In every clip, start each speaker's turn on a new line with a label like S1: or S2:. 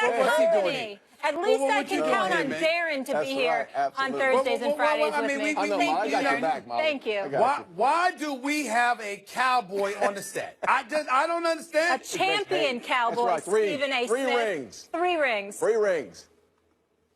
S1: What's he doing
S2: me.
S1: here?
S2: At least I can count on
S1: man?
S2: Darren to be here on Thursdays and Fridays with me.
S1: Thank you.
S3: I got your back, Molly.
S2: Thank you.
S1: Why do we have a cowboy on the set? I don't understand.
S2: A champion cowboy,
S3: That's right.
S2: Stephen A.
S3: Three
S2: Smith.
S3: rings.
S2: 3 rings.
S3: 3 rings.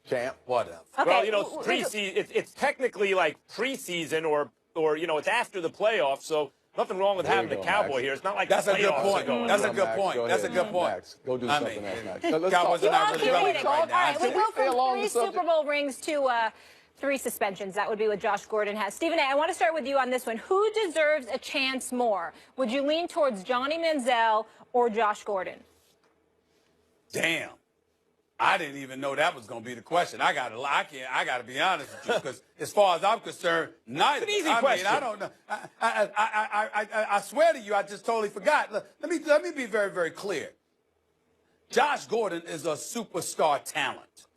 S3: Champ.
S1: Whatever.
S2: Okay.
S4: Well, you know, it's technically like preseason or you know, it's after the playoffs, so nothing wrong with having the cowboy here. It's not like
S1: that's a good point. That's a good
S3: Max.
S1: point. That's a good point.
S3: Max. Go do something else, Max.
S1: Cowboys are not really relevant right now.
S2: All right, we go
S3: Stay along
S2: from 3
S3: the subject.
S2: Super Bowl rings to 3 suspensions. That would be what Josh Gordon has. Stephen A., I want to start with you on this one. Who deserves a chance more? Would you lean towards Johnny Manziel or Josh Gordon?
S1: Damn. I didn't even know that was going to be the question. I got to be honest with you, because as far as I'm concerned, neither.
S4: It's an easy question.
S1: I don't know. I swear to you, I just totally forgot. Let me be very, very clear. Josh Gordon is a superstar talent.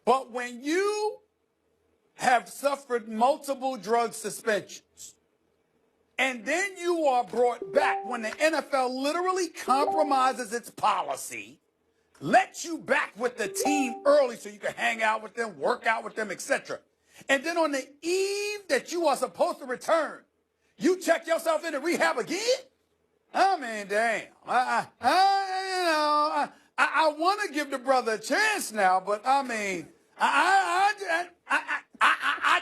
S1: But when you have suffered multiple drug suspensions, and then you are brought back when the NFL literally compromises its policy, let you back with the team early so you can hang out with them, work out with them, etc. And then on the eve that you are supposed to return, you check yourself into rehab again? I mean, damn. I want to give the brother a chance now, but I mean, I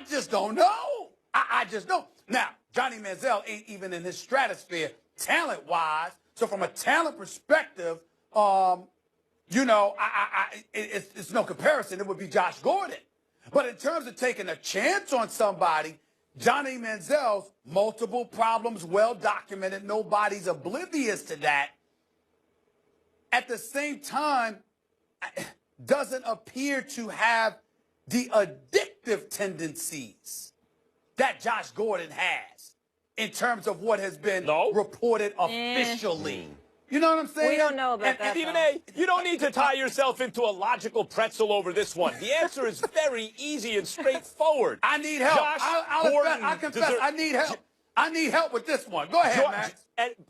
S1: just don't know. I just don't. Now, Johnny Manziel ain't even in his stratosphere talent-wise. So from a talent perspective, you know, it's no comparison. It would be Josh Gordon. But in terms of taking a chance on somebody, Johnny Manziel's multiple problems, well documented. Nobody's oblivious to that. At the same time, doesn't appear to have the addictive tendencies that Josh Gordon has in terms of what has been reported officially. You know what I'm saying?
S2: We don't know about that.
S4: Stephen A., you don't need to tie yourself into a logical pretzel over this one. The answer is very easy and straightforward.
S1: I need help.
S4: Josh Gordon
S1: I confess, I need help. I need help with this one. Go ahead, Max.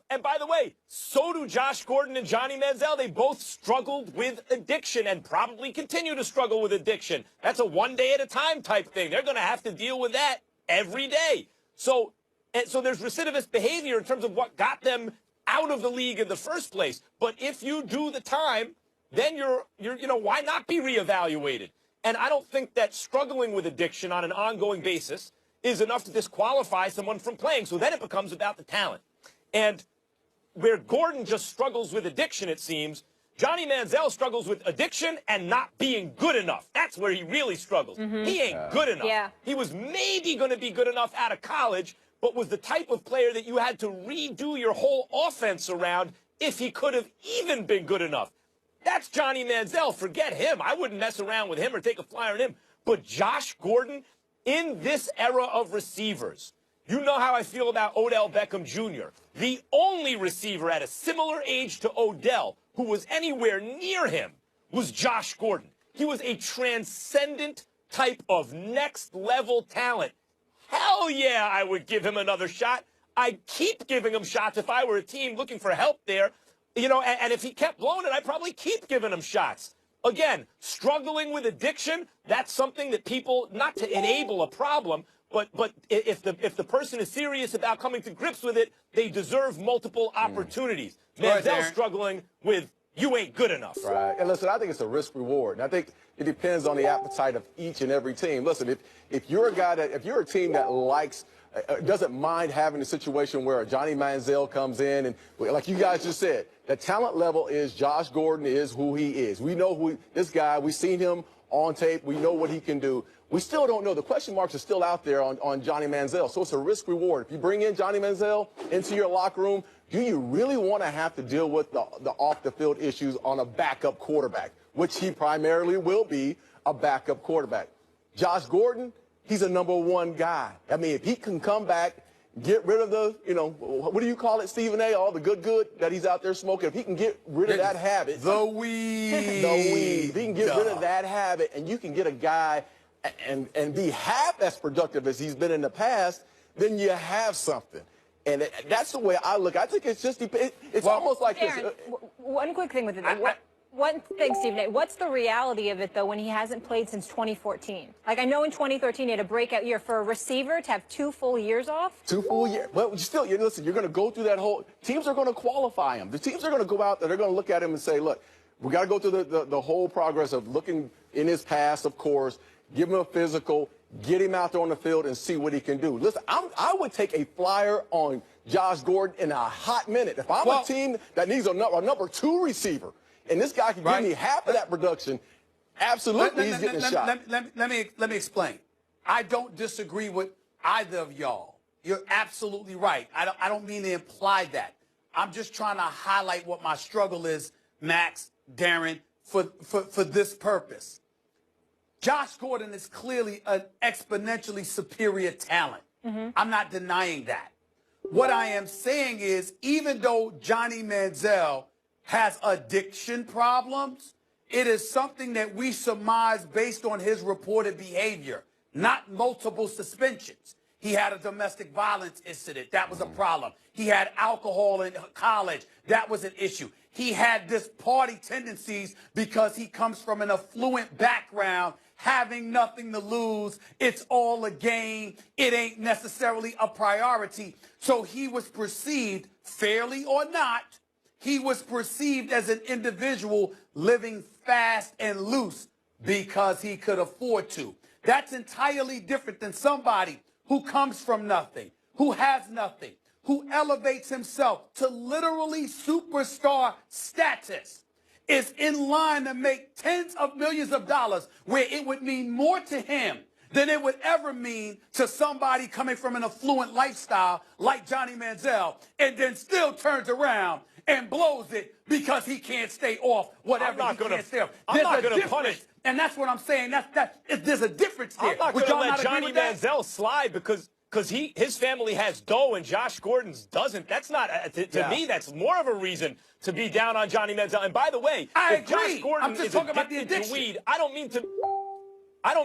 S4: And by the way, so do Josh Gordon and Johnny Manziel. They both struggled with addiction and probably continue to struggle with addiction. That's a one-day-at-a-time type thing. They're going to have to deal with that every day. So there's recidivist behavior in terms of what got them out of the league in the first place. But if you do the time, then you know, why not be reevaluated? And I don't think that struggling with addiction on an ongoing basis is enough to disqualify someone from playing. So then it becomes about the talent. And where Gordon just struggles with addiction, it seems, Johnny Manziel struggles with addiction and not being good enough. That's where he really struggles. He ain't good enough.
S2: Yeah.
S4: He was maybe going to be good enough out of college, but was the type of player that you had to redo your whole offense around if he could have even been good enough. That's Johnny Manziel. Forget him. I wouldn't mess around with him or take a flyer on him. But Josh Gordon, in this era of receivers, you know how I feel about Odell Beckham Jr., the only receiver at a similar age to Odell who was anywhere near him was Josh Gordon. He was a transcendent type of next-level talent. Hell yeah, I would give him another shot. I'd keep giving him shots if I were a team looking for help there. You know, and if he kept blowing it, I'd probably keep giving him shots. Again, struggling with addiction, that's something that people, not to enable a problem, but if the person is serious about coming to grips with it, they deserve multiple opportunities. Manziel's struggling with, you ain't good enough.
S3: Right. And listen, I think it's a risk reward. And I think it depends on the appetite of each and every team. Listen, if you're a guy that, if you're a team that likes, doesn't mind having a situation where a Johnny Manziel comes in and, like you guys just said, the talent level is Josh Gordon is who he is. We know this guy, we've seen him on tape. We know what he can do. We still don't know. The question marks are still out there on Johnny Manziel. So it's a risk reward. If you bring in Johnny Manziel into your locker room, do you really want to have to deal with the off-the-field issues on a backup quarterback, which he primarily will be, a backup quarterback? Josh Gordon, he's a #1 guy. I mean, if he can come back, get rid of the, you know, what do you call it, Stephen A., all the good that he's out there smoking. If he can get rid of that habit.
S1: The weed.
S3: The weed. If he can get rid of that habit and you can get a guy and be half as productive as he's been in the past, then you have something. And that's the way I look. I think it's just, it's almost like
S2: Darren,
S3: this.
S2: one quick thing with it. One thing, Stephen A., what's the reality of it, though, when he hasn't played since 2014? Like, I know in 2013 he had a breakout year. For a receiver to have 2 full years off?
S3: 2 full years. But still, listen, you're going to go through that whole – teams are going to qualify him. The teams are going to go out there. They're going to look at him and say, look, we got to go through the whole progress of looking in his past, of course, give him a physical, get him out there on the field and see what he can do. Listen, I would take a flyer on Josh Gordon in a hot minute. If I'm a team that needs a number 2 receiver, and this guy can give me half of that production, absolutely he's getting a shot.
S1: Let me explain. I don't disagree with either of y'all. You're absolutely right. I don't mean to imply that. I'm just trying to highlight what my struggle is, Max, Darren, for this purpose. Josh Gordon is clearly an exponentially superior talent. I'm not denying that. What I am saying is, even though Johnny Manziel has addiction problems, it is something that we surmise based on his reported behavior, not multiple suspensions. He had a domestic violence incident. That was a problem. He had alcohol in college. That was an issue. He had this party tendencies because he comes from an affluent background, having nothing to lose. It's all a game. It ain't necessarily a priority. So he was perceived, fairly or not, he was perceived as an individual living fast and loose because he could afford to. That's entirely different than somebody who comes from nothing, who has nothing, who elevates himself to literally superstar status, is in line to make tens of millions of dollars, where it would mean more to him than it would ever mean to somebody coming from an affluent lifestyle like Johnny Manziel, and then still turns around and blows it because he can't stay off whatever he can't stay off.
S4: I'm not going to punish.
S1: And that's what I'm saying. There's a difference there.
S4: I'm not going to let Johnny Manziel slide because his family has dough and Josh Gordon's doesn't. That's not, to me, that's more of a reason to be down on Johnny Manziel. And by the way, if Josh Gordon is addicted to weed, I don't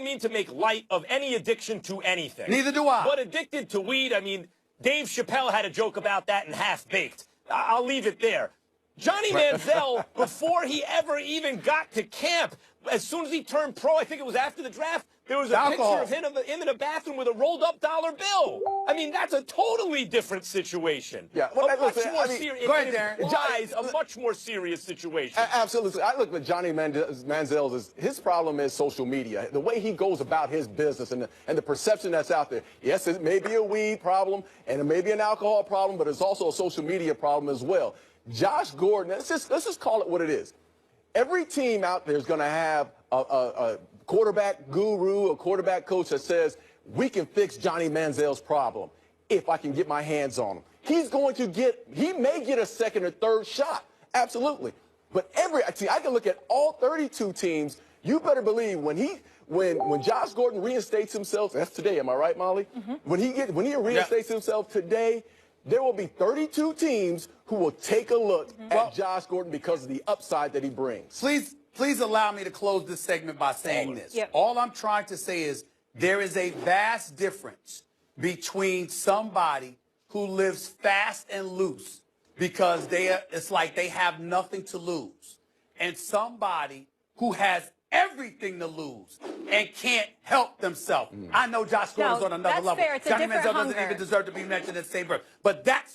S4: mean to make light of any addiction to anything.
S1: Neither do I.
S4: But addicted to weed, I mean, Dave Chappelle had a joke about that in Half Baked. I'll leave it there. Johnny Manziel, before he ever even got to camp, as soon as he turned pro, I think it was after the draft, there was a picture of him in a bathroom with a rolled-up dollar bill. I mean, that's a totally different situation.
S3: Yeah,
S4: well,
S3: go ahead,
S4: Darren. A much more serious situation.
S3: Absolutely. I look at Johnny Manziel. His problem is social media. The way he goes about his business and the perception that's out there. Yes, it may be a weed problem and it may be an alcohol problem, but it's also a social media problem as well. Josh Gordon, let's just call it what it is. Every team out there is going to have a quarterback guru, a quarterback coach that says, we can fix Johnny Manziel's problem if I can get my hands on him. He may get a second or third shot. Absolutely. But I can look at all 32 teams. You better believe when Josh Gordon reinstates himself, that's today, am I right, Molly? When he reinstates himself today, there will be 32 teams who will take a look at Josh Gordon because of the upside that he brings.
S1: Please allow me to close this segment by saying this. All I'm trying to say is there is a vast difference between somebody who lives fast and loose because it's like they have nothing to lose, and somebody who has everything to lose and can't help themselves. I know Josh Gordon's on another level.
S2: Fair.
S1: Johnny Manziel doesn't even deserve to be mentioned in the same breath. But that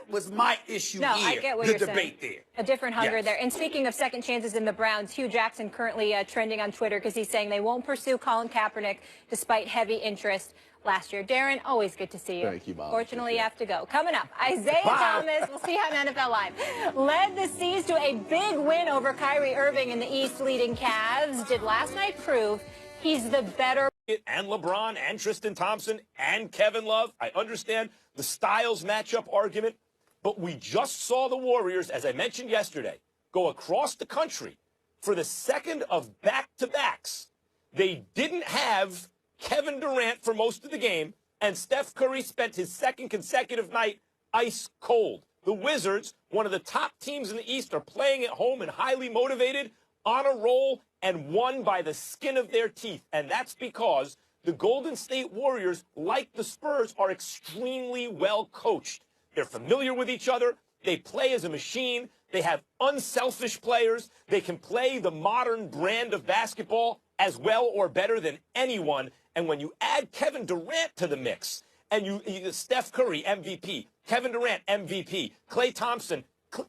S1: was my issue here.
S2: I get what
S1: the
S2: you're
S1: debate
S2: saying.
S1: there.
S2: A different hunger there. And speaking of second chances in the Browns, Hugh Jackson currently trending on Twitter because he's saying they won't pursue Colin Kaepernick despite heavy interest last year. Darren, always good to see you.
S3: Thank you, Mom.
S2: Fortunately, you have to go. Coming up, Isaiah Thomas, we'll see you on NFL Live, led the C's to a big win over Kyrie Irving in the East leading Cavs. Did last night prove he's the better.
S4: And LeBron and Tristan Thompson and Kevin Love. I understand the styles matchup argument, but we just saw the Warriors, as I mentioned yesterday, go across the country for the second of back-to-backs. They didn't have Kevin Durant for most of the game, and Steph Curry spent his second consecutive night ice cold. The Wizards, one of the top teams in the East, are playing at home and highly motivated, on a roll, and won by the skin of their teeth. And that's because the Golden State Warriors, like the Spurs, are extremely well coached. They're familiar with each other. They play as a machine. They have unselfish players. They can play the modern brand of basketball as well or better than anyone. And when you add Kevin Durant to the mix, and you Steph Curry, MVP, Kevin Durant, MVP, Klay Thompson,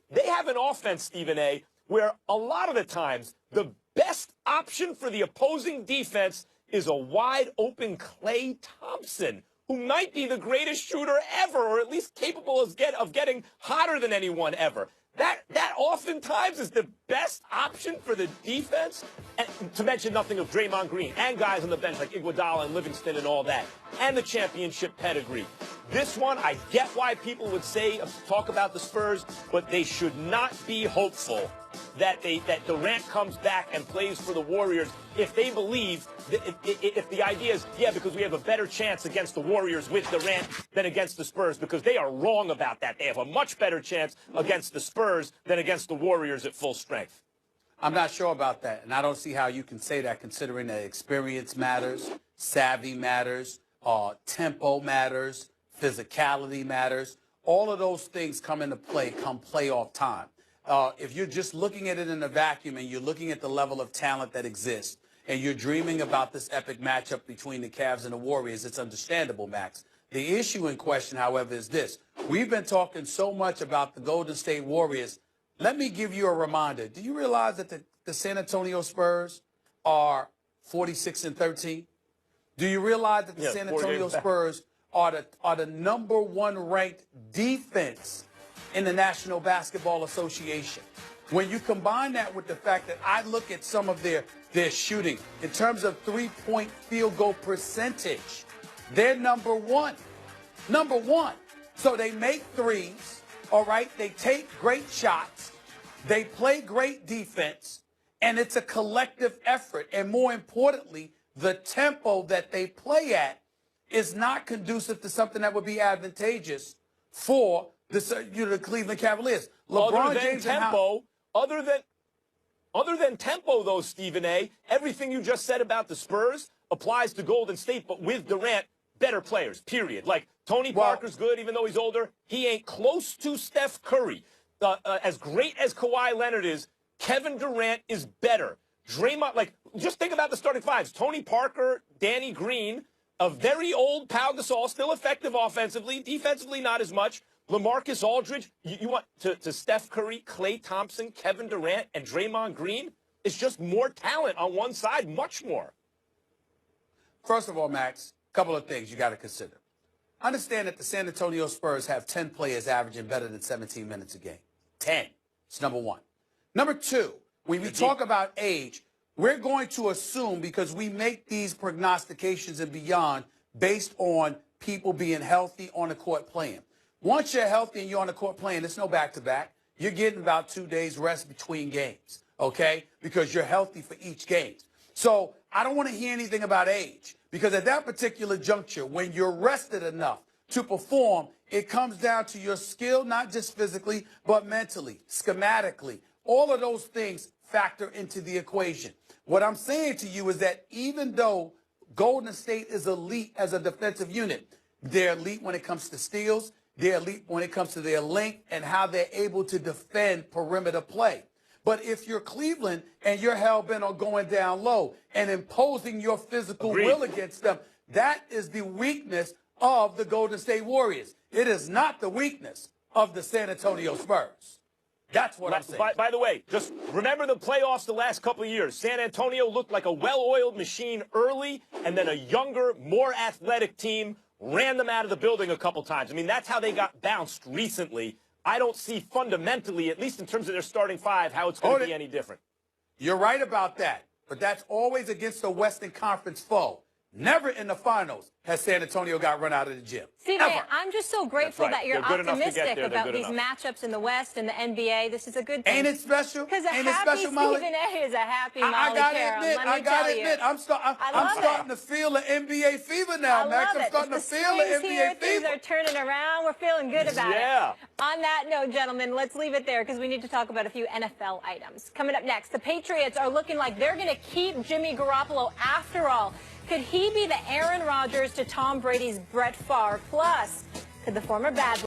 S4: they have an offense, Stephen A., where a lot of the times the best option for the opposing defense is a wide-open Klay Thompson, who might be the greatest shooter ever, or at least capable of getting hotter than anyone ever. That oftentimes is the best option for the defense, and to mention nothing of Draymond Green and guys on the bench like Iguodala and Livingston and all that, and the championship pedigree. This one, I get why people would talk about the Spurs, but they should not be hopeful that Durant comes back and plays for the Warriors if they believe that if the idea is, yeah, because we have a better chance against the Warriors with Durant than against the Spurs, because they are wrong about that. They have a much better chance against the Spurs than against the Warriors at full strength.
S1: I'm not sure about that, and I don't see how you can say that considering that experience matters, savvy matters, tempo matters, physicality matters. All of those things come into play come playoff time. If you're just looking at it in a vacuum and you're looking at the level of talent that exists and you're dreaming about this epic matchup between the Cavs and the Warriors, it's understandable, Max. The issue in question, however, is this. We've been talking so much about the Golden State Warriors. Let me give you a reminder. Do you realize that the San Antonio Spurs are 46-13? Do you realize that the San Antonio Spurs are the #1 ranked defense in the National Basketball Association? When you combine that with the fact that I look at some of their shooting in terms of three-point field goal percentage, they're #1. #1. So they make threes, all right? They take great shots. They play great defense, and it's a collective effort. And more importantly, the tempo that they play at is not conducive to something that would be advantageous for the Cleveland Cavaliers. LeBron James
S4: Other than tempo, though, Stephen A., everything you just said about the Spurs applies to Golden State, but with Durant, better players, period. Like, Tony Parker's good, even though he's older. He ain't close to Steph Curry. As great as Kawhi Leonard is, Kevin Durant is better. Draymond, like, just think about the starting fives. Tony Parker, Danny Green, a very old Pau Gasol, still effective offensively, defensively not as much. LaMarcus Aldridge, you want to Steph Curry, Klay Thompson, Kevin Durant, and Draymond Green? It's just more talent on one side, much more.
S1: First of all, Max, a couple of things you got to consider. Understand that the San Antonio Spurs have 10 players averaging better than 17 minutes a game. 10. It's #1. #2, when we talk about age, we're going to assume, because we make these prognostications and beyond based on people being healthy on the court playing. Once you're healthy and you're on the court playing, it's no back-to-back. You're getting about 2 days rest between games, okay, because you're healthy for each game. So I don't want to hear anything about age, because at that particular juncture, when you're rested enough to perform, it comes down to your skill, not just physically, but mentally, schematically. All of those things factor into the equation. What I'm saying to you is that even though Golden State is elite as a defensive unit, they're elite when it comes to steals, they're elite when it comes to their length and how they're able to defend perimeter play. But if you're Cleveland and you're hell-bent on going down low and imposing your physical will against them, that is the weakness of the Golden State Warriors. It is not the weakness of the San Antonio Spurs. That's what I'm saying.
S4: By the way, just remember the playoffs the last couple of years. San Antonio looked like a well-oiled machine early, and then a younger, more athletic team ran them out of the building a couple times. I mean, that's how they got bounced recently. I don't see fundamentally, at least in terms of their starting five, how it's going to be any different.
S1: You're right about that, but that's always against a Western Conference foe. Never in the finals has San Antonio got run out of the gym.
S2: Stephen, I'm just so grateful that you're optimistic about these
S4: enough.
S2: matchups in the West and the NBA. This is a good thing.
S1: Ain't it special?
S2: Because a
S1: Ain't
S2: happy
S1: it special, Molly?
S2: Stephen A is a happy Molly
S1: I gotta
S2: Carroll.
S1: admit, I gotta admit, I'm starting to feel the NBA fever now, Max. I'm starting to feel the NBA fever.
S2: Things are turning around. We're feeling good about it. On that note, gentlemen, let's leave it there because we need to talk about a few NFL items. Coming up next, the Patriots are looking like they're going to keep Jimmy Garoppolo after all. Could he be the Aaron Rodgers to Tom Brady's Brett Favre? Plus, could the former bad